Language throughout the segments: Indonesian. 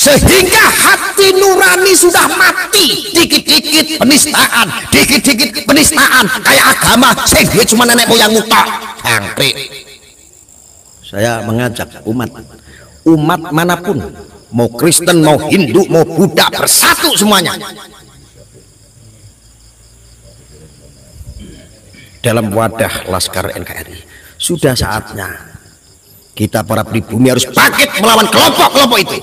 sehingga hati nurani sudah mati. Dikit-dikit penistaan, dikit-dikit penistaan, kayak agama sing duwe cuma nenek moyangmu tok. Angkrik. Saya mengajak umat manapun, mau Kristen, mau Hindu, mau Buddha, bersatu semuanya dalam wadah Laskar NKRI. Sudah saatnya kita para pribumi harus bangkit melawan kelompok-kelompok itu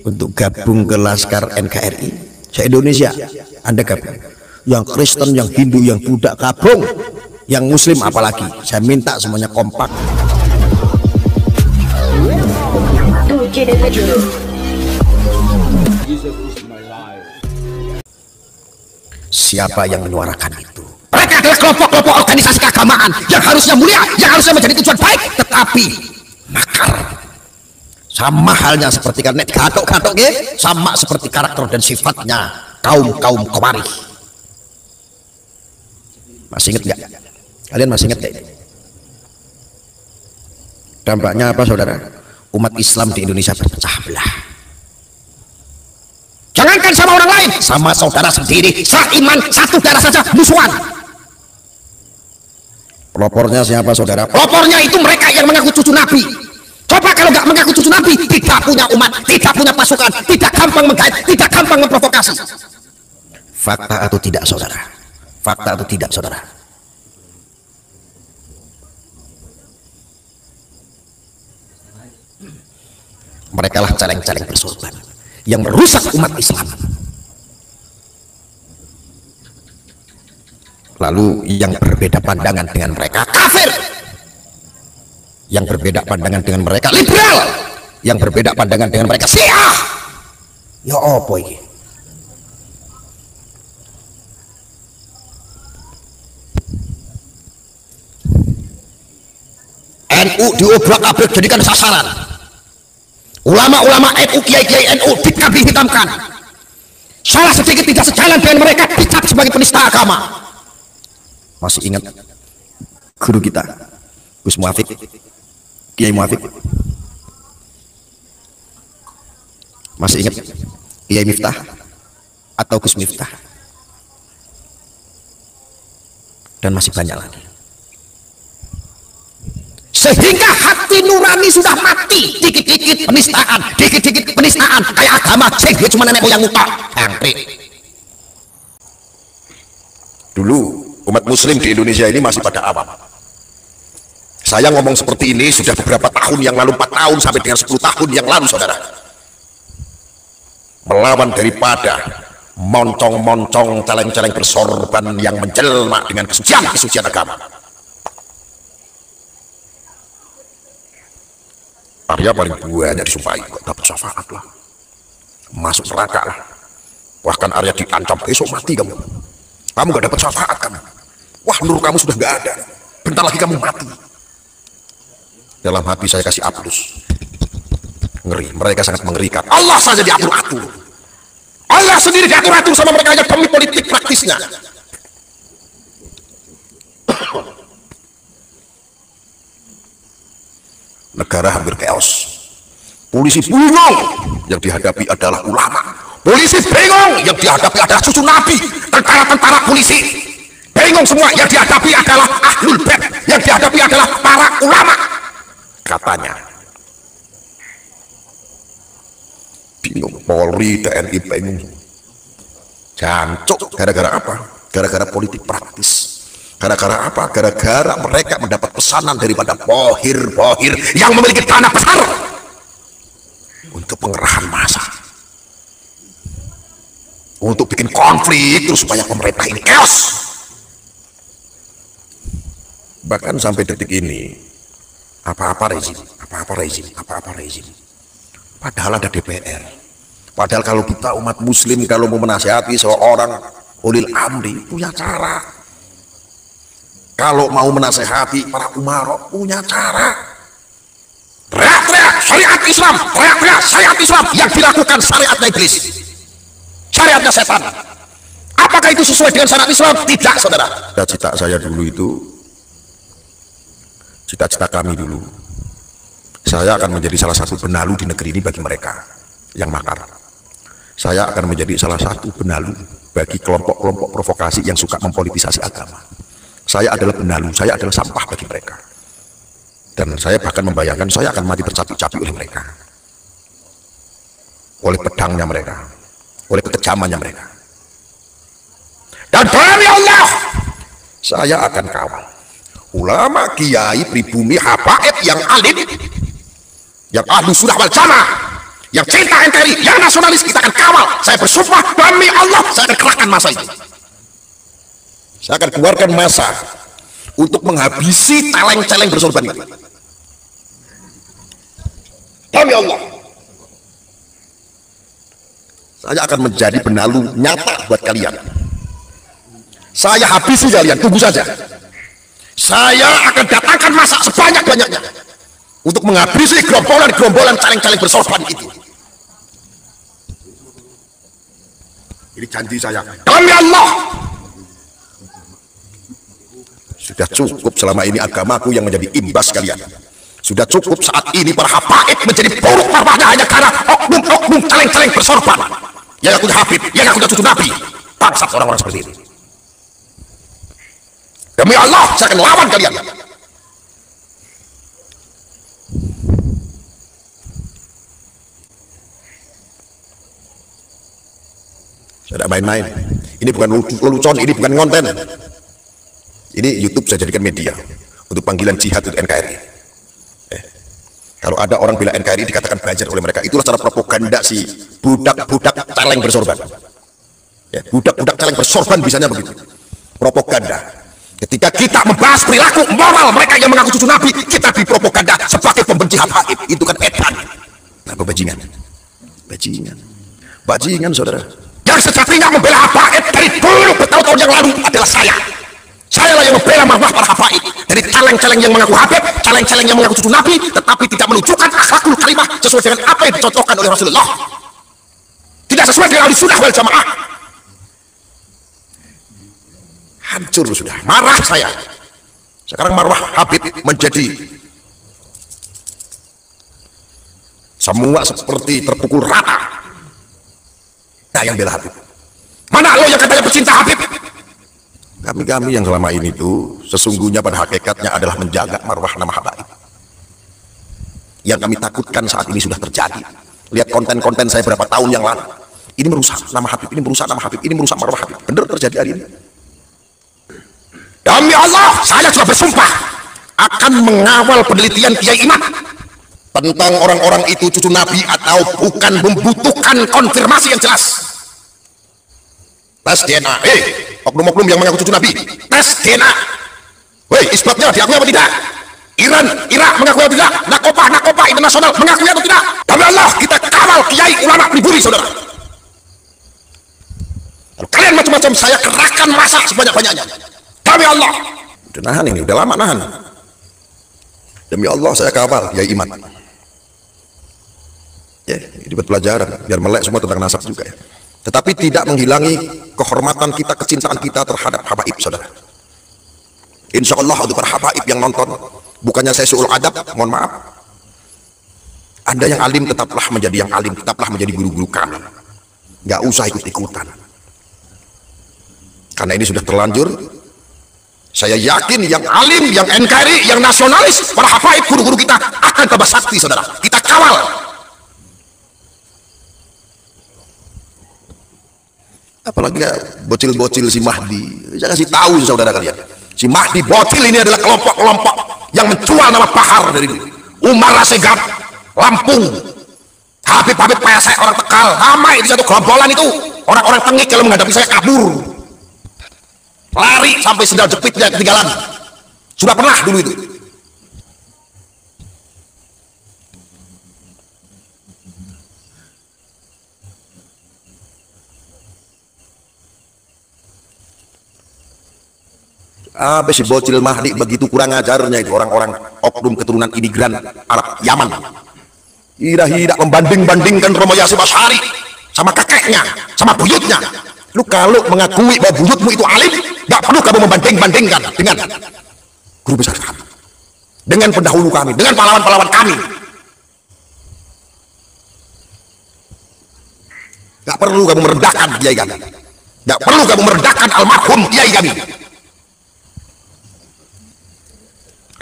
untuk gabung ke Laskar NKRI. Se-Indonesia Anda gabung, yang Kristen, yang Hindu, yang Buddha gabung, yang Muslim apalagi. Saya minta semuanya kompak. Siapa yang menyuarakan itu? Mereka adalah kelompok-kelompok organisasi keagamaan yang harusnya mulia, yang harusnya menjadi tujuan baik, tetapi makar. Sama halnya seperti karena gatok-gatok, sama seperti karakter dan sifatnya kaum Komari. Masih ingat nggak? Kalian masih ingat nggak? Dampaknya apa, saudara? Umat Islam di Indonesia berpecah belah. Jangankan sama orang lain, sama saudara sendiri, seiman, satu darah saja musuhan. Pelopornya siapa, saudara? Pelopornya itu mereka yang mengaku cucu Nabi. Coba kalau nggak mengaku cucu Nabi, tidak punya umat, tidak punya pasukan, tidak gampang menggait, tidak gampang memprovokasi. Fakta atau tidak, saudara? Fakta atau tidak, saudara? Mereka lah celeng-celeng bersorban yang merusak umat Islam. Lalu yang berbeda pandangan dengan mereka kafir, yang berbeda pandangan dengan mereka liberal, yang berbeda pandangan dengan mereka Syiah. Ya apa ini? NU diobrak-abrik jadikan sasaran. Ulama-ulama NU, kiai-kiai NU dikambing hitamkan. Salah sedikit tidak sejalan dengan mereka dicap sebagai penista agama. Masih ingat guru kita Gus Muafik, Kiai Muafik? Masih ingat Kiai Miftah atau Gus Miftah? Dan masih banyak lagi. Sehingga hati nurani sudah mati. Dikit-dikit penistaan, dikit-dikit penistaan, kayak agama sing duwe cuma nenek moyangmu tok. Angkrik. Dulu umat muslim di Indonesia ini masih pada awam. Saya ngomong seperti ini sudah beberapa tahun yang lalu, 4 tahun sampai dengan 10 tahun yang lalu, saudara. Melawan daripada moncong-moncong, celeng-celeng bersorban yang menjelma dengan kesucian agama. Arya paling banyak disumpahi, dapat syafaat lah, masuk neraka lah. Bahkan Arya diancam, besok mati kamu gak dapat syafaat kamu. Wah, nur kamu sudah gak ada, bentar lagi kamu mati. Dalam hati saya kasih aplus. Ngeri, mereka sangat mengerikan. Allah saja diatur-atur, Allah sendiri diatur-atur sama mereka hanya demi politik praktisnya. Negara hampir chaos. Polisi bingung, yang dihadapi adalah ulama. Polisi bingung, yang dihadapi adalah cucu Nabi. Tentara-tentara polisi bingung semua, yang dihadapi adalah ahlul bait, yang dihadapi adalah para ulama. Katanya bingung, Polri, TNI bingung. Jancuk, gara-gara apa? Gara-gara politik praktis. Gara-gara apa? Gara-gara mereka mendapat pesanan daripada bohir-bohir yang memiliki dana besar untuk pengerahan massa, untuk bikin konflik terus supaya pemerintah ini chaos. Bahkan sampai detik ini apa-apa rezim, padahal ada DPR. Padahal kalau kita umat muslim kalau mau menasihati seorang ulil amri punya cara. Kalau mau menasehati para umaro punya cara. Teriak-teriak syariat Islam, teriak-teriak syariat Islam yang dilakukan syariatnya iblis, syariatnya setan. Apakah itu sesuai dengan syariat Islam? Tidak, saudara. Cita-cita saya dulu itu, cita-cita kami dulu, saya akan menjadi salah satu benalu di negeri ini bagi mereka. yang makar. Saya akan menjadi salah satu benalu bagi kelompok-kelompok provokasi yang suka mempolitisasi agama. Saya adalah benalu, saya adalah sampah bagi mereka. Dan saya bahkan membayangkan saya akan mati tercapik-capik oleh mereka, oleh pedangnya mereka, oleh kekejamannya mereka. Dan demi Allah, saya akan kawal ulama, kiai, pribumi, habaib yang alim, yang ahlu sunnah wal jamaah, yang cinta NKRI, yang nasionalis, kita akan kawal. Saya bersumpah demi Allah, saya akan kerahkan masa itu. Saya akan keluarkan masa untuk menghabisi celeng-celeng bersorban itu. Demi Allah, saya akan menjadi benalu nyata buat kalian. Saya habisi kalian, tunggu saja. Saya akan datangkan masa sebanyak-banyaknya untuk menghabisi gerombolan-gerombolan celeng-celeng bersorban itu. Ini janji saya. Demi Allah, sudah cukup selama ini agamaku yang menjadi imbas kalian. Sudah cukup saat ini para habaib menjadi buruk marwahnya hanya karena oknum-oknum celeng-celeng bersorban yang ngakunya Habib, yang ngakunya cucu Nabi. Bangsat orang-orang seperti ini. Demi Allah, saya akan lawan kalian. Saya tidak main-main. Ini bukan lelucon, ini bukan konten. Ini YouTube saya jadikan media untuk panggilan jihad untuk NKRI. Kalau ada orang bila NKRI dikatakan belajar oleh mereka, itulah cara propaganda si budak-budak celeng bersorban. Ya, budak-budak celeng bersorban bisanya begitu. Propaganda. Ketika kita membahas perilaku moral mereka yang mengaku cucu Nabi, kita dipropaganda sebagai pembenci habaib. Itu kan edan. Apa bajingan? Bajingan saudara. Yang sejatinya membela habaib dari dulu bertahun-tahun yang lalu adalah saya. Saya lah yang membela marwah para habaib dari celeng-celeng yang mengaku habib, celeng-celeng yang mengaku cucu Nabi, tetapi tidak menunjukkan akhlakul karimah sesuai dengan apa yang dicontohkan oleh Rasulullah. Tidak sesuai dengan ahlussunnah wal jamaah. Hancur sudah, marah saya. Sekarang marwah habib menjadi semua seperti terpukul rata. Nah, yang bela habib mana? Lo yang katanya pecinta habib. Kami yang selama ini itu sesungguhnya pada hakikatnya adalah menjaga marwah nama habaib. Yang kami takutkan saat ini sudah terjadi. Lihat konten-konten saya berapa tahun yang lalu. Ini merusak nama habib, ini merusak nama habib, ini merusak marwah habib. Benar terjadi hari ini. Demi Allah, saya sudah bersumpah akan mengawal penelitian Kiai Imam tentang orang-orang itu cucu Nabi atau bukan, membutuhkan konfirmasi yang jelas. Tes DNA, oknum-oknum yang mengaku cucu Nabi, tes DNA. Isbatnya diakui apa tidak? Irak mengakui atau tidak? Nakopa internasional mengakui atau tidak? Demi Allah, kita kawal kiai ulama pribumi saudara. Kalau kalian macam-macam, saya kerahkan masa sebanyak-banyaknya. Demi Allah. Udah nahan ini, udah lama nahan. Demi Allah saya kawal kiai Iman. Ya, ini buat pelajaran, biar melek semua tentang nasab juga ya. Tetapi tidak menghilangi kehormatan kita, kecintaan kita terhadap habaib saudara. Insya Allah untuk para habaib yang nonton, bukannya saya suul adab, mohon maaf. Anda yang alim tetaplah menjadi yang alim, tetaplah menjadi guru-guru kami. Nggak usah ikut-ikutan. Karena ini sudah terlanjur. Saya yakin yang alim, yang NKRI, yang nasionalis, para habaib, guru-guru kita akan tambah sakti saudara. Kita kawal. Apalagi bocil-bocil si Mahdi. Saya kasih tahu saudara kalian, si Mahdi bocil ini adalah kelompok-kelompok yang menjual nama Bahar dari dulu. Umar Rasegab, Lampung, Habib-Habib saya orang Tegal, ramai di satu gerombolan itu. Orang-orang tengik kalau menghadapi saya kabur, lari sampai sendal jepitnya ketinggalan. Sudah pernah dulu itu. Si bocil Mahdi begitu kurang ajarnya itu orang-orang oknum keturunan imigran Arab Yaman. Tidak membanding-bandingkan Romo Yasin Asy'ari sama kakeknya, sama buyutnya. Lu kalau mengakui bahwa buyutmu itu alim, gak perlu kamu membanding-bandingkan dengan guru besar kami, dengan pendahulu kami, dengan pahlawan-pahlawan kami. Gak perlu kamu merendahkan kiai kami. Gak perlu kamu merendahkan almarhum kiai kami.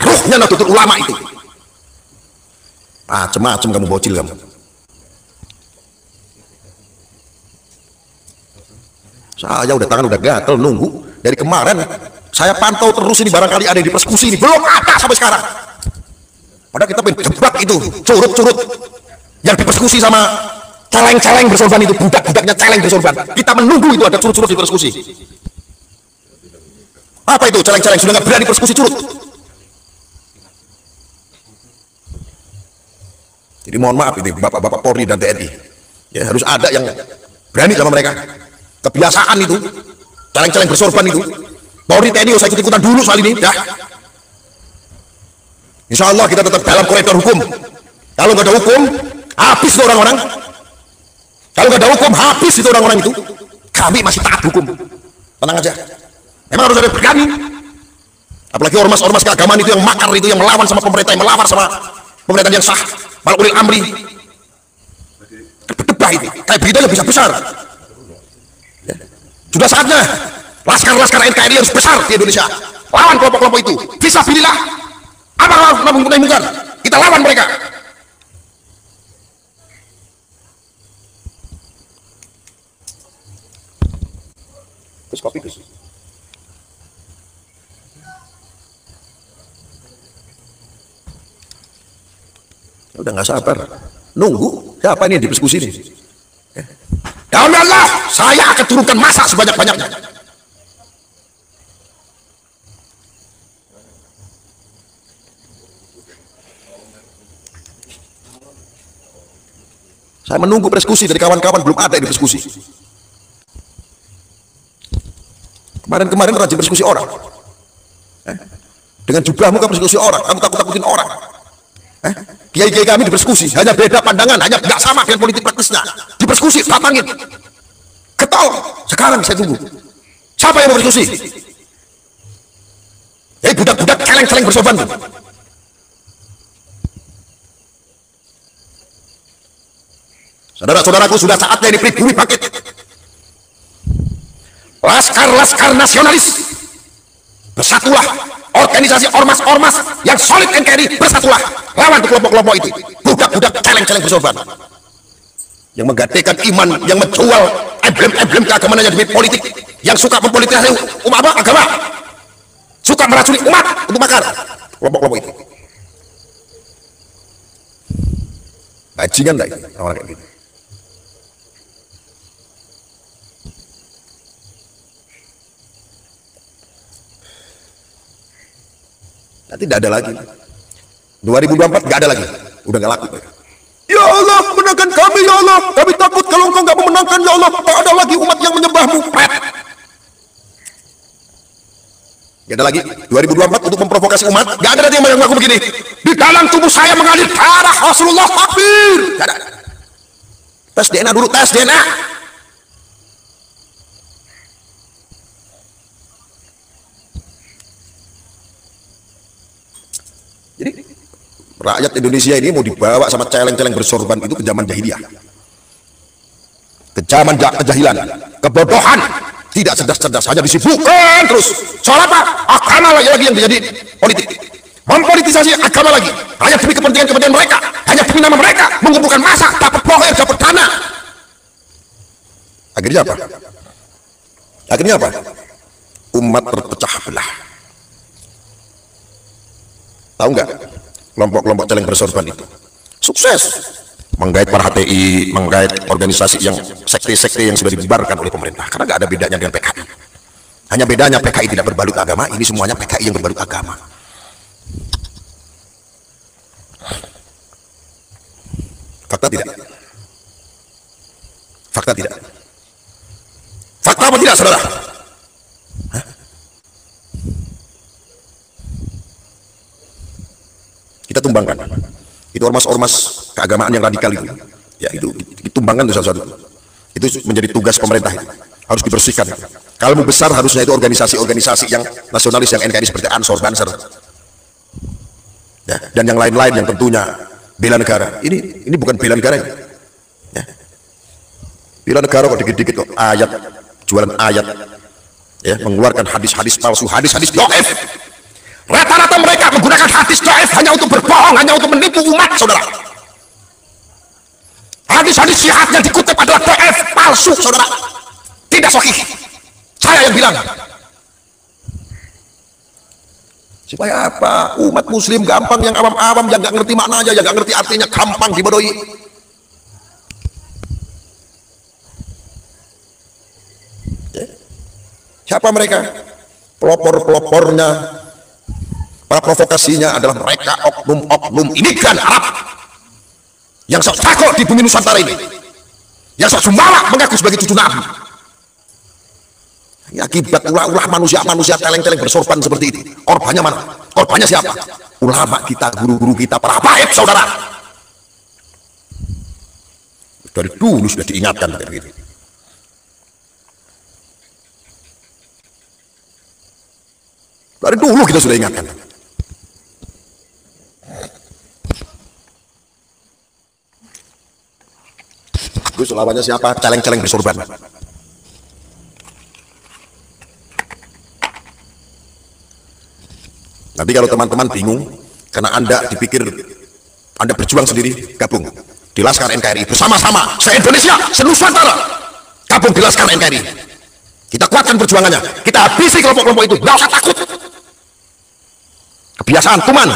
Ruhnya Nahdlatul Ulama itu. Macem-macem kamu bocil kamu. Saya udah tangan udah gatel nunggu dari kemarin. Saya pantau terus ini, barangkali ada yang dipersekusi ini, belum ada sampai sekarang. Padahal kita pengen jebak itu curut-curut yang dipersekusi sama celeng-celeng bersorban itu, budak-budaknya celeng bersorban. Kita menunggu itu ada curut-curut dipersekusi. Apa itu celeng-celeng sudah nggak berani persekusi curut? Jadi mohon maaf ini bapak-bapak Polri dan TNI, ya harus ada yang berani sama mereka. Kebiasaan itu celeng-celeng bersorban itu, Polri TNI usah ikut-ikutan dulu soal ini, dah. Insya Allah kita tetap dalam koridor hukum. Kalau nggak ada hukum, habis itu orang-orang. Kalau nggak ada hukum, habis itu orang-orang itu. Kami masih taat hukum, tenang aja. Memang harus ada yang berani. Apalagi ormas-ormas keagamaan itu yang makar itu, yang melawan sama pemerintah, yang melawan sama pemerintahan yang sah, malah ulil amri. Berdebah itu, kayak begitu aja bisa besar. Ya. Sudah saatnya laskar-laskar NKRI harus besar di Indonesia. Lawan kelompok-kelompok itu. Fisabilillah. Apa harus menggunakan? Kita lawan mereka. Terus kopi terus. Udah nggak sabar, nunggu siapa ini yang didiskusi ini. Ya Allah, saya akan turunkan massa sebanyak-banyaknya. Saya menunggu persekusi dari kawan-kawan, belum ada yang diskusi. Kemarin-kemarin rajin persekusi orang. Dengan jubahmu kamu persekusi orang, kamu takut-takutin orang. Kiai-kiai kami dipersekusi, hanya beda pandangan, hanya nggak sama dengan politik praktisnya. Dipersekusi, tatangin. Ketol, sekarang saya tunggu. Siapa yang mau persekusi? Budak-budak celeng-celeng bersorban tuh. Saudara-saudaraku, sudah saatnya diberi bumi bangkit. Laskar-laskar nasionalis, bersatulah. Organisasi ormas-ormas yang solid NKRI, bersatulah. Lawan kelompok-kelompok itu, budak-budak celeng-celeng bersorban, yang menggadaikan iman, yang menjual emblem-emblem keagamaan demi politik, yang suka mempolitisasi umat agama, suka meracuni umat untuk makar. Kelompok-kelompok itu bajingan lah orang kayak gitu. Nanti tidak ada lagi. 2024 nggak ada lagi, udah nggak laku. Ya Allah, menangkan kami ya Allah, kami takut kalau engkau nggak memenangkan ya Allah, tak ada lagi umat yang menyembahmu. Nggak ada lagi 2024 untuk memprovokasi umat. Nggak ada lagi yang mengaku begini, di dalam tubuh saya mengalir darah Rasulullah, takbir. Nggak ada. Tes DNA dulu, tes DNA. Jadi rakyat Indonesia ini mau dibawa sama celeng-celeng bersorban itu ke zaman jahiliyah, ke zaman kejahilan, kebodohan, tidak cerdas-cerdas, hanya disibukkan terus. Soal apa? Agama lagi yang menjadi politik, mempolitisasi agama lagi, hanya demi kepentingan mereka, hanya demi nama mereka, mengumpulkan massa, dapat poher, dapat dana. Akhirnya apa? Akhirnya apa? Umat terpecah belah. Tahu nggak kelompok-kelompok celeng bersorban itu sukses menggait para HTI, menggait organisasi yang sekte-sekte yang sudah dibubarkan oleh pemerintah, karena nggak ada bedanya dengan PKI. Hanya bedanya PKI tidak berbalut agama, ini semuanya PKI yang berbalut agama. Fakta tidak? Fakta tidak? Fakta apa tidak, saudara? Kita tumbangkan itu ormas-ormas keagamaan yang radikal itu, ya itu ditumbangkan itu satu-satu. Itu menjadi tugas pemerintah, itu harus dibersihkan. Kalau mau besar harusnya itu organisasi-organisasi yang nasionalis, yang NKRI seperti Ansor, Banser, ya, dan yang lain-lain yang tentunya bela negara. Ini bukan bela negara, ya. Bila negara kok dikit-dikit kok ayat, jualan ayat, ya, mengeluarkan hadis-hadis palsu, hadis-hadis dhaif. Rata-rata mereka menggunakan hadis dhaif hanya untuk berbohong, hanya untuk menipu umat, saudara. Hadis-hadis jihad yang dikutip adalah dhaif, palsu, saudara, tidak sahih. Saya yang bilang. Supaya apa? Umat muslim gampang, yang awam-awam, yang nggak ngerti maknanya, yang nggak ngerti artinya, gampang dibodohi. Siapa mereka? Pelopor-pelopornya, para provokasinya adalah mereka, oknum-oknum imigran Arab yang sok jago di bumi Nusantara ini, yang sok jumawa mengaku sebagai cucu Nabi. Ya, akibat ulah-ulah manusia-manusia teleng-teleng bersorban seperti itu. Korbannya mana? Korbannya siapa? Ulama kita, guru-guru kita, para habaib, saudara. Dari dulu sudah diingatkan seperti itu. Dari dulu kita sudah ingatkan. Terus lawannya siapa? Celeng-celeng bersorban. Nanti kalau teman-teman bingung, karena Anda dipikir Anda berjuang sendiri, gabung di Laskar NKRI bersama-sama, se-Indonesia, se-Nusantara, gabung di Laskar NKRI. Kita kuatkan perjuangannya, kita habisi kelompok-kelompok itu, nggak usah takut. Kebiasaan kuman.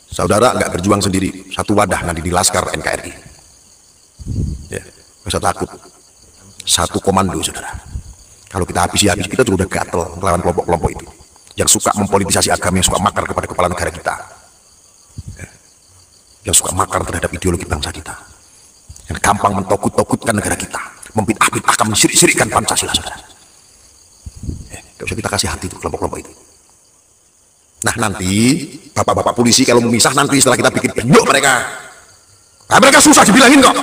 Saudara nggak berjuang sendiri, satu wadah nanti di Laskar NKRI. Ya, nggak usah takut. Satu komando, saudara. Kalau kita habis kita sudah gatel melawan kelompok-kelompok itu yang suka mempolitisasi agama, yang suka makar kepada kepala negara kita, ya, yang suka makar terhadap ideologi bangsa kita, yang gampang mentokut-tokutkan negara kita, membid'ah-bid'ahkan, mensirik-sirikkan Pancasila, saudara. Ya, nggak usah kita kasih hati itu kelompok-kelompok itu. Nah, nanti bapak-bapak polisi kalau memisah nanti setelah kita bikin bendok mereka, nah, mereka susah dibilangin kok.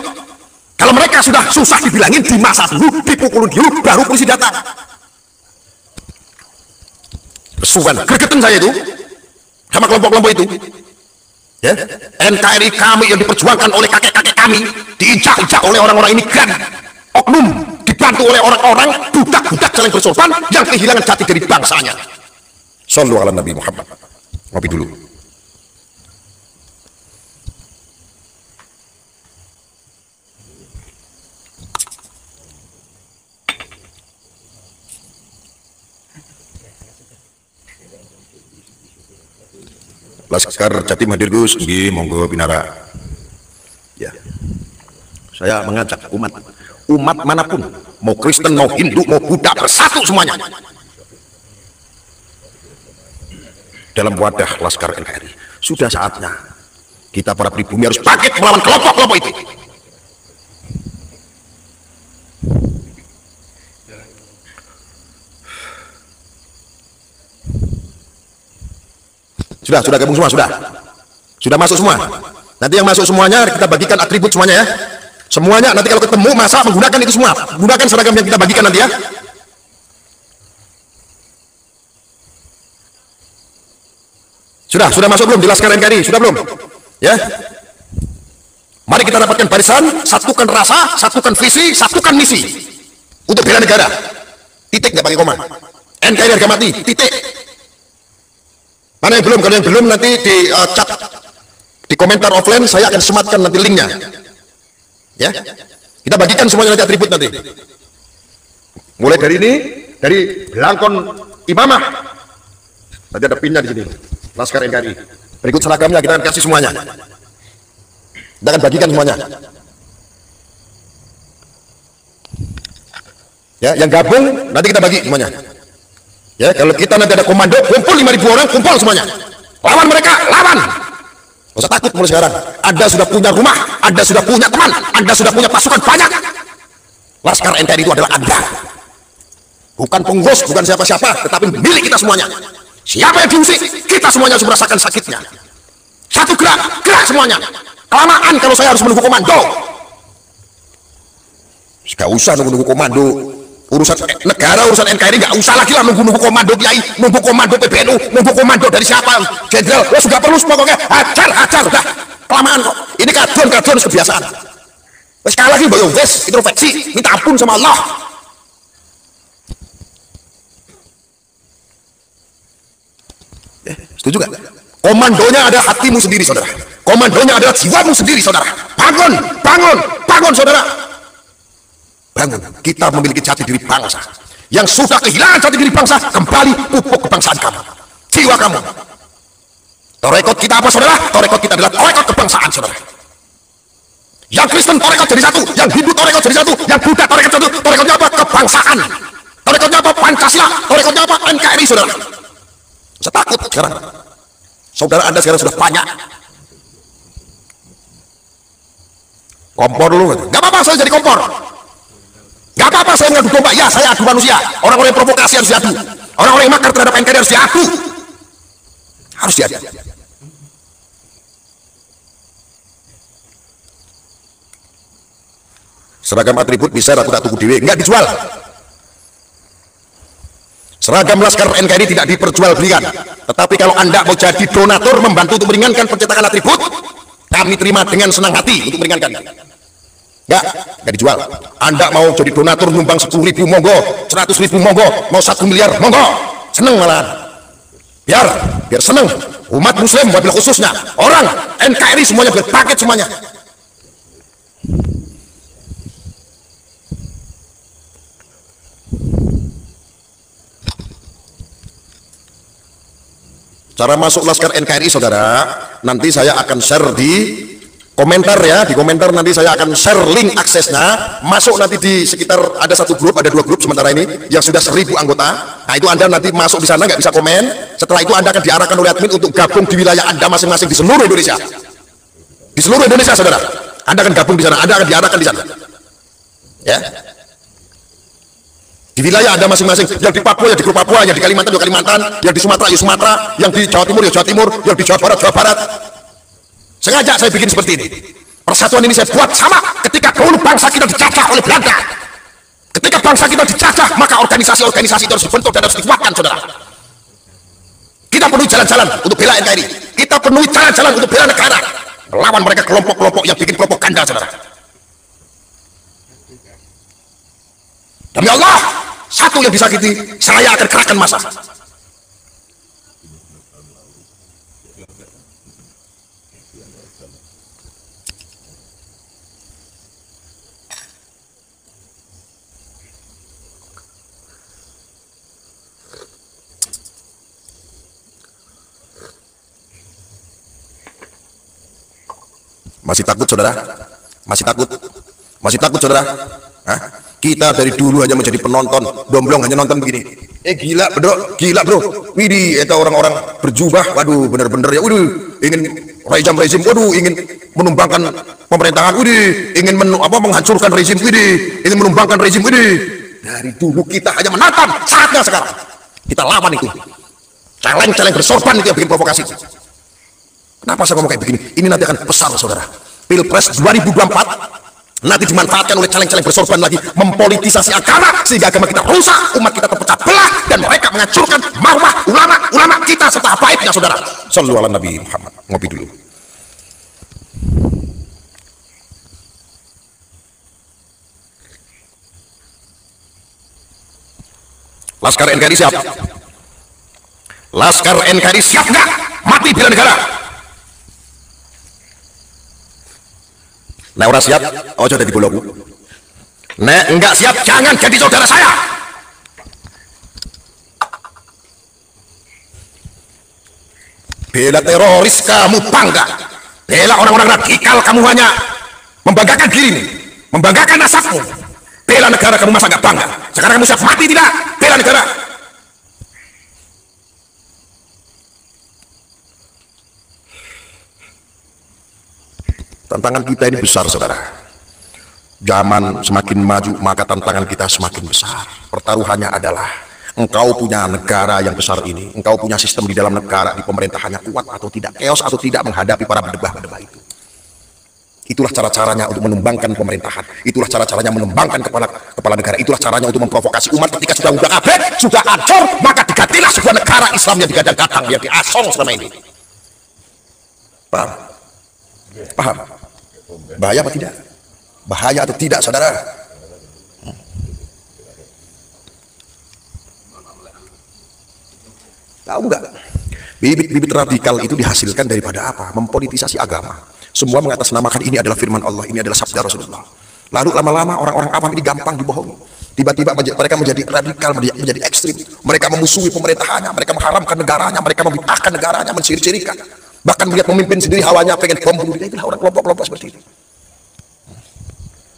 Kalau mereka sudah susah dibilangin, di masa dulu, dipukulin dulu, baru polisi datang. Kesuwan, gregetan saya itu sama kelompok-kelompok itu. Ya, NKRI kami yang diperjuangkan oleh kakek-kakek kami, diinjak-injak oleh orang-orang imigran, oknum, dibantu oleh orang-orang budak-budak celeng bersorban yang kehilangan jati diri bangsanya. Shallu ala Nabi Muhammad. Ngopi dulu. Laskar Jatim hadir Gus, nggih, monggo pinara. Ya. Saya mengajak umat manapun, mau Kristen, mau Hindu, mau Buddha, bersatu semuanya dalam wadah Laskar NKRI. Sudah saatnya kita para pribumi harus bangkit melawan kelompok-kelompok itu. Sudah gabung semua, sudah masuk semua. Nanti yang masuk semuanya kita bagikan atribut semuanya ya. Semuanya nanti kalau ketemu masa menggunakan itu semua, gunakan seragam yang kita bagikan nanti ya. Sudah masuk belum di Laskar NKRI? Sudah belum? Ya. Mari kita dapatkan barisan, satukan rasa, satukan visi, satukan misi untuk bela negara. Titik, nggak pakai koma. NKRI harga mati, titik. Mana yang belum? Kalau yang belum nanti di chat, di komentar offline saya akan sematkan nanti linknya. Ya, kita bagikan semuanya nanti atribut nanti. Mulai dari ini, dari belangkon imamah. Nanti ada pinnya di sini. Laskar NKRI. Berikut seragamnya kita akan kasih semuanya. Kita akan bagikan semuanya. Ya, yang gabung nanti kita bagi semuanya. Ya, kalau kita nanti ada komando, kumpul 5.000 orang, kumpul semuanya. Lawan mereka, lawan. Nggak usah takut mulai sekarang. Anda sudah punya rumah, Anda sudah punya teman, Anda sudah punya pasukan banyak. Laskar NKRI itu adalah Anda. Bukan pengurus, bukan siapa-siapa, tetapi milik kita semuanya. Siapa yang diusik, kita semuanya harus merasakan sakitnya. Satu gerak semuanya. Kelamaan kalau saya harus menunggu komando. Gak usah nunggu komando. Urusan negara, urusan NKRI gak usah lagi lah nunggu komando Kiai, nunggu komando PBNU, nunggu komando dari siapa, jenderal. Ya sudah perlu pokoknya hajar udah. Kelamaan kok. Ini kadon kebiasaan. Sekali lagi boyo wes introspeksi, minta ampun sama Allah. Setuju gak? Komandonya ada hatimu sendiri saudara, komandonya adalah jiwamu sendiri saudara. Bangun saudara, bangun. Kita memiliki jati diri bangsa. Yang sudah kehilangan jati diri bangsa, kembali pupuk kebangsaan kamu, jiwa kamu. Torekot kita apa saudara? Torekot kita adalah torekot kebangsaan saudara. Yang Kristen torekot jadi satu, yang Hindu torekot jadi satu, yang Buddha torekot satu. Torekotnya apa? Kebangsaan. Torekotnya apa? Pancasila. Torekotnya apa? NKRI saudara. Saya takut sekarang. Saudara Anda sekarang sudah banyak. Kompor dulu. Gak apa-apa saya jadi kompor. Gak apa-apa saya ngadu domba. Ya saya adu manusia. Orang-orang yang provokasi harus diadu. Orang-orang yang makar terhadap NKRI harus diadu. Harus diadu. Seragam atribut bisa aku tak tuku dewe, enggak dijual. Seragam laskar NKRI tidak diperjualbelikan. Tetapi kalau Anda mau jadi donatur membantu untuk meringankan pencetakan atribut, kami terima dengan senang hati untuk meringankan. Enggak dijual. Anda mau jadi donatur nyumbang 10.000 monggo, 100.000 monggo, mau 1 miliar monggo, seneng malah. Biar seneng. Umat muslim wabil khususnya, orang NKRI semuanya berpaket semuanya. Cara masuk laskar NKRI saudara, nanti saya akan share di komentar ya, di komentar nanti saya akan share link aksesnya. Masuk nanti di sekitar ada 1 grup, ada 2 grup sementara ini yang sudah 1.000 anggota. Nah itu Anda nanti masuk di sana nggak bisa komen. Setelah itu Anda akan diarahkan oleh admin untuk gabung di wilayah Anda masing-masing di seluruh Indonesia. Di seluruh Indonesia saudara, Anda akan gabung di sana, Anda akan diarahkan di sana. Ya. Di wilayah Anda masing-masing, yang di Papua ya di grup Papua, yang di Kalimantan ya Kalimantan, yang di Sumatera ya Sumatera, yang di Jawa Timur ya Jawa Timur, yang di Jawa Barat. Sengaja saya bikin seperti ini. Persatuan ini saya buat sama ketika dahulu bangsa kita dijajah oleh Belanda. Ketika bangsa kita dijajah, maka organisasi-organisasi itu harus dibentuk dan harus dikuatkan saudara. Kita penuhi jalan-jalan untuk bela NKRI, kita penuhi jalan-jalan untuk bela negara, melawan mereka kelompok-kelompok yang bikin propaganda saudara. Demi Allah, satu yang disakiti, saya akan kerahkan massa. Masih takut saudara? Masih takut saudara? Hah? Kita dari dulu hanya menjadi penonton, domblong hanya nonton begini. Gila bro, widih, itu orang-orang berjubah, waduh bener-bener ya, waduh ingin rezim, waduh ingin menumbangkan pemerintahan, widih ingin menghancurkan rezim, widih ingin menumbangkan rezim, widih. Dari dulu kita hanya menonton, saatnya sekarang kita lawan itu. Celeng-celeng bersorban itu yang bikin provokasi. Kenapa saya ngomong kayak begini? Ini nanti akan besar saudara. Pilpres 2024 nanti dimanfaatkan oleh celeng-celeng bersorban lagi, mempolitisasi agama sehingga agama kita rusak, umat kita terpecah belah, dan mereka menghancurkan marwah ulama kita serta habaibnya saudara. Shallu ala Nabi Muhammad. Ngopi dulu. Laskar NKRI siap? Laskar NKRI siap nggak mati bela negara? Nah orang siap, ojo jadi boloku. Nek enggak siap, jangan jadi saudara saya. Bela teroris kamu bangga, bela orang-orang radikal kamu hanya membanggakan diri, membanggakan nasabmu. Bela negara kamu masa nggak bangga? Sekarang kamu siap mati tidak? Bela negara. Tantangan kita ini besar saudara. Zaman semakin maju maka tantangan kita semakin besar. Pertaruhannya adalah engkau punya negara yang besar ini, engkau punya sistem di dalam negara, di pemerintahannya kuat atau tidak, chaos atau tidak menghadapi para berdebah-berdebah itu. Itulah cara-caranya untuk menumbangkan pemerintahan, itulah cara-caranya menumbangkan kepala negara, itulah caranya untuk memprovokasi umat. Ketika sudah kabeh, sudah hancur, maka digantilah sebuah negara Islam yang digadang-gadang, yang diasong selama ini. Paham? Paham? Bahaya apa tidak? Bahaya atau tidak, saudara? Tahu nggak? Bibit-bibit radikal itu dihasilkan daripada apa? Mempolitisasi agama. Semua mengatasnamakan ini adalah firman Allah, ini adalah sabda Rasulullah. Lalu lama-lama orang-orang awam ini gampang dibohongi. Tiba-tiba mereka menjadi radikal, menjadi ekstrim. Mereka memusuhi pemerintahannya, mereka mengharamkan negaranya, mereka membid'ahkan negaranya, menciri-cirikan. Bahkan melihat pemimpin sendiri hawanya pengen bom bunuh diri. Itulah orang kelompok-kelompok seperti itu.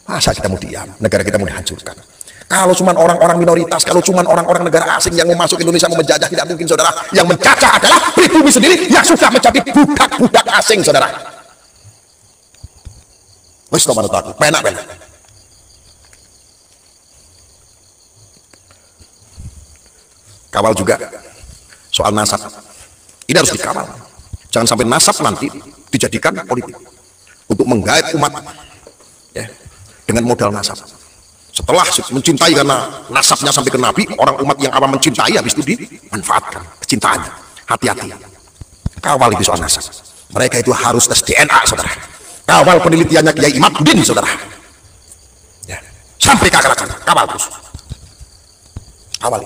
Masa kita mau diam? Negara kita mau dihancurkan. Kalau cuma orang-orang minoritas, kalau cuma orang-orang negara asing yang mau masuk Indonesia mau menjajah, tidak mungkin, saudara. Yang mencacah adalah pribumi sendiri yang sudah menjadi budak-budak asing, saudara. Wes to mana takut, penak. Kawal juga soal nasab. Ini harus dikawal. Jangan sampai nasab nanti dijadikan politik untuk menggait umat, ya, dengan modal nasab. Setelah mencintai karena nasabnya sampai ke Nabi, orang umat yang awam mencintai, habis itu dimanfaatkan kecintaannya. Hati-hati, kawal itu soal nasab. Mereka itu harus tes DNA, saudara. Kawal penelitiannya Kiai Imaduddin, saudara, ya, sampai ke akar-akar. Kawal terus, kawal.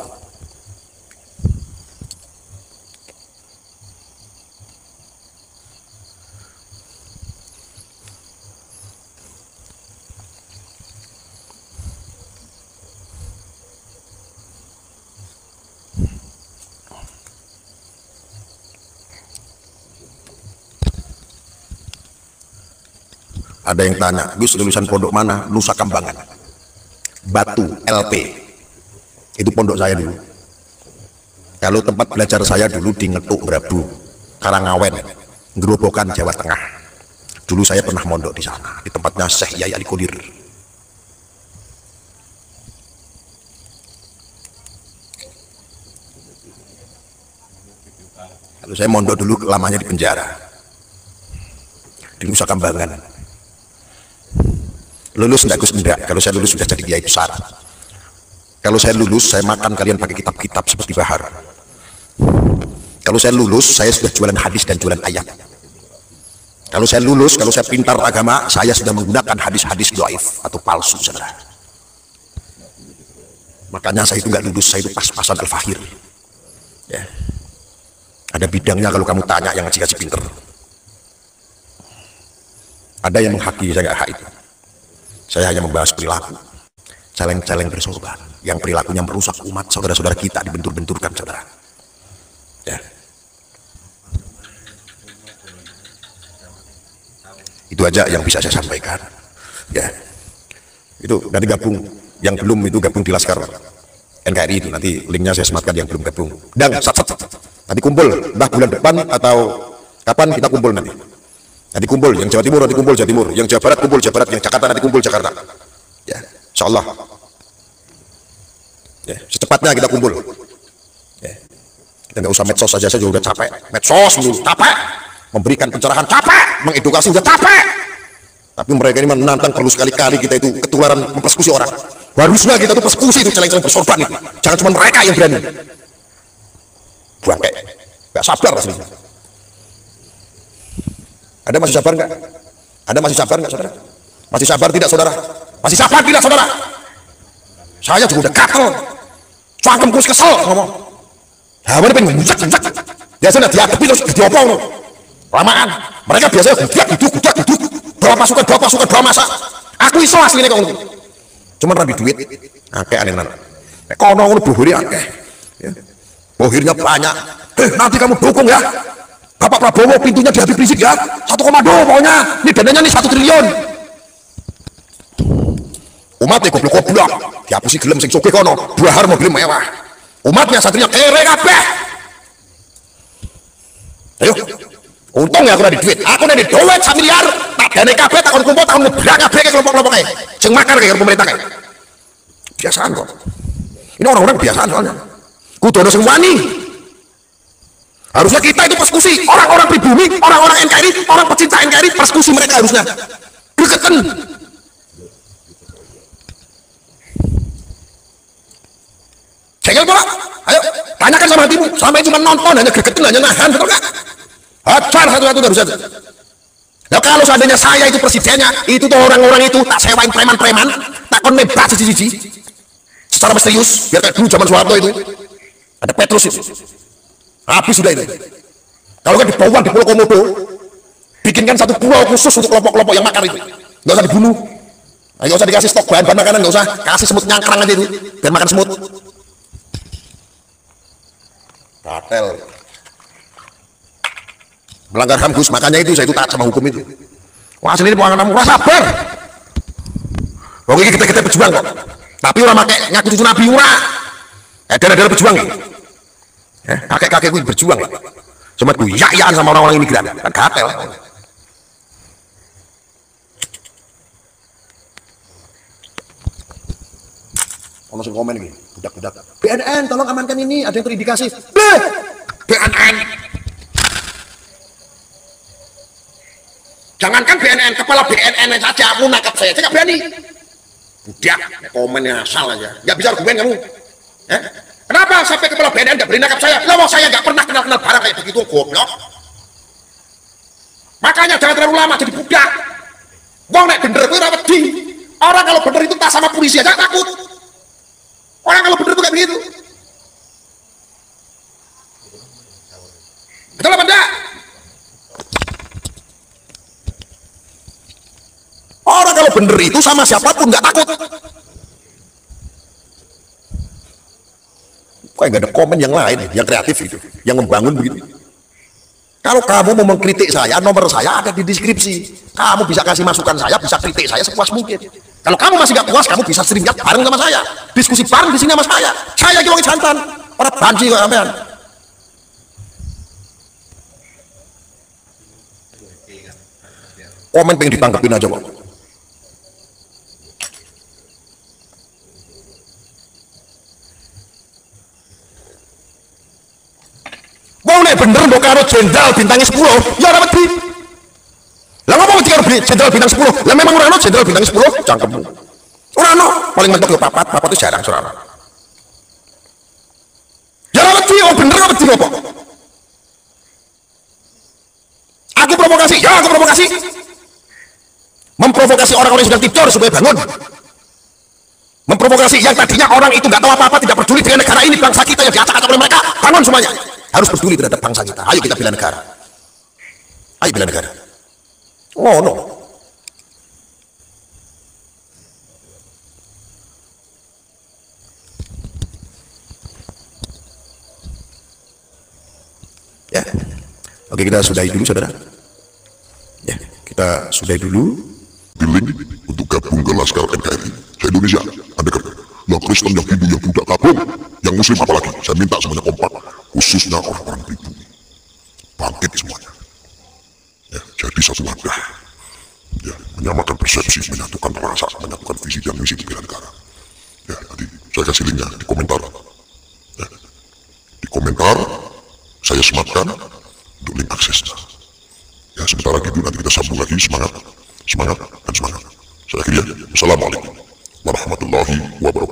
Ada yang tanya, Gus, lulusan pondok mana? Nusa Kambangan, Batu, LP. Itu pondok saya dulu. Kalau tempat belajar saya dulu di Ngetuk Brabu, Karangawen, Gerobokan, Jawa Tengah. Dulu saya pernah mondok di sana, di tempatnya Syekh Yai Ali Qodir. Kalau saya mondok dulu lamanya di penjara, di Nusa Kambangan. Lulus enggak, Gus? Enggak. Kalau saya lulus sudah jadi kiai besar. Kalau saya lulus, saya makan kalian pakai kitab-kitab seperti Bahar. Kalau saya lulus, saya sudah jualan hadis dan jualan ayat. Kalau saya lulus, kalau saya pintar agama, saya sudah menggunakan hadis-hadis dhaif atau palsu, saudara. Makanya saya itu enggak lulus, saya itu pas-pasan al-fahir, ya. Ada bidangnya kalau kamu tanya yang ngaji-ngaji pinter. Ada yang menghakimi, saya enggak hak itu. Saya hanya membahas perilaku, celeng-celeng bersorban, yang perilakunya merusak umat saudara-saudara kita, dibentur-benturkan, saudara. Ya. Itu aja yang bisa saya sampaikan. Ya. Itu nanti gabung, yang belum itu gabung di Laskar NKRI itu, nanti linknya saya sematkan yang belum gabung. Dan nanti kumpul, entah bulan depan atau kapan kita kumpul nanti. Nanti kumpul, yang Jawa Timur nanti kumpul Jawa Timur, yang Jawa Barat kumpul Jawa Barat, yang Jakarta nanti kumpul Jakarta. Ya, insyaallah. Ya, secepatnya kita kumpul. Ya. Kita nggak usah medsos saja, saya juga udah capek. Medsos dulu capek, memberikan pencerahan capek, mengedukasi udah capek. Tapi mereka ini menantang, perlu sekali-kali kita itu ketularan mempersekusi orang. Harusnya kita tuh persekusi itu celeng-celeng bersorban itu. Jangan cuma mereka yang berani. Bangke, nggak sabar rasanya. Ada masih sabar nggak? Ada masih sabar nggak, saudara? Masih sabar tidak, saudara? Masih sabar tidak, saudara? Saya juga udah gatel, cangkemku kesel ngomong. Ya, mana pengen ngucak-ngucak. Biasanya dihadapi terus diopong. Lamaan. Mereka biasanya gudak, bawa pasukan, bawa masa. Aku iso aslinya kok. Cuman rabi duit. Akeh aneh-aneh. Kono ngono bohiri akeh. Ya. Bohirnya banyak. Nanti kamu dukung ya. Bapak Prabowo pintunya di Habib Rizik ya, 1,2 pokoknya, ini dananya nih 1 triliun. Umatnya goblok-goblok, dihapusi gelem sing sugih kono, Bahar mobil mewah. Umatnya satrinya kere kabeh. Ayo, untung ya aku ada duit, aku ada duit 1 miliar, tak dane kabeh, tak kumpul, tak ngeblak kabeh ke kelompok-kelompoknya, sing makar kayak pemerintah kayak. Biasaan kok. Ini orang-orang biasaan soalnya. Kudu ono sing wani. Harusnya kita itu persekusi orang-orang pribumi, orang-orang NKRI, orang pecinta NKRI, persekusi mereka harusnya. gregeten. Jengkel Pak, ayo tanyakan sama hatimu, selama ini cuma nonton, hanya gregetan, hanya nahan, betul nggak? Hajar satu-satu harus saja. Nah kalau seandainya saya itu presidennya, itu tuh orang-orang itu tak sewain preman-preman, tak kon nebak cici-cici secara misterius, biar kayak dulu zaman Soeharto itu ada Petrus itu, habis sudah itu. Kalau kan di Bawang, di Pulau Komodo, bikinkan satu pulau khusus untuk kelompok-kelompok yang makar itu, nggak usah dibunuh, nggak usah dikasih stok bahan makanan, nggak usah kasih semut nyangkrang aja itu, biar makan semut. Kartel melanggar HAM Gus, makanya itu saya itu taat sama hukum itu. Wah sini pengen kamu rasa sabar. Oke kita berjuang kok, tapi orang pakai ngaku cucu nabi ura, darah berjuang nih. Kakek-kakek gue berjuang ya. Cuma gue ya-yaan sama orang-orang imigran, kan kartel. Ono sing komen iki, budak-budak. BNN tolong amankan ini, ada yang terindikasi. BNN. Jangankan BNN, kepala BNN saja aku nangkap saya nggak berani. Budak, komennya asal aja. Nggak bisa argumen kamu. Kenapa sampai kepala BNN nggak berani nangkap saya? Lah saya nggak pernah kenal barang kayak begitu, goblok. Makanya jangan terlalu lama jadi budak. Wong nek bener kuwi ora wedi. Orang kalau bener itu tak sama polisi aja takut. Orang kalau bener itu kayak begitu. Betul apa enggak? Orang kalau bener itu sama siapapun nggak takut. Kok nggak ada komen yang lain, yang kreatif itu, yang membangun begitu. Kalau kamu mau mengkritik saya, nomor saya ada di deskripsi. Kamu bisa kasih masukan saya, bisa kritik saya sepuas mungkin. Kalau kamu masih nggak puas, kamu bisa sering bareng sama saya, diskusi bareng di sini sama saya. Saya orang jantan, orang banci kok sampean. Komen pengen ditanggepin aja kok. Mau nek bener mbok karo jenderal bintangnya 10, ya ora wedi. Lah ngomong karo jenderal bintang 10, lah memang ora ono jenderal bintang 10, cangkemmu. Ora ono, paling mentok yo papat itu jarang ora ono. Ya ora wedi, oh bener ora wedi opo? Aku provokasi, ya aku provokasi. Memprovokasi orang-orang yang sedang tidur supaya bangun. Memprovokasi yang tadinya orang itu nggak tahu apa-apa, tidak peduli dengan negara ini, bangsa kita yang diacak-acak oleh mereka, bangun semuanya. Harus peduli terhadap bangsa kita. Ayo kita bela negara. Ayo bela negara. Oh no. Ya. Oke, kita sudahi dulu saudara. Ya, kita sudahi dulu. Link untuk gabung ke Laskar NKRI se-Indonesia. Anda kerja yang Kristen, yang Hindu, yang Buddha, gabung. Yang Muslim apalagi, saya minta semuanya kompak, khususnya orang-orang pribumi, bangkit semuanya. Ya, jadi satu wadah. Ya, menyamakan persepsi, menyatukan rasa, menyatukan visi dan misi bela negara. Ya, nanti saya kasih linknya di komentar. Ya, di komentar saya sematkan untuk link aksesnya. Ya, sebentar lagi nanti kita sambung lagi. Semangat, semangat, dan semangat. Saya akhiri ya. Assalamualaikum warahmatullahi wabarakatuh.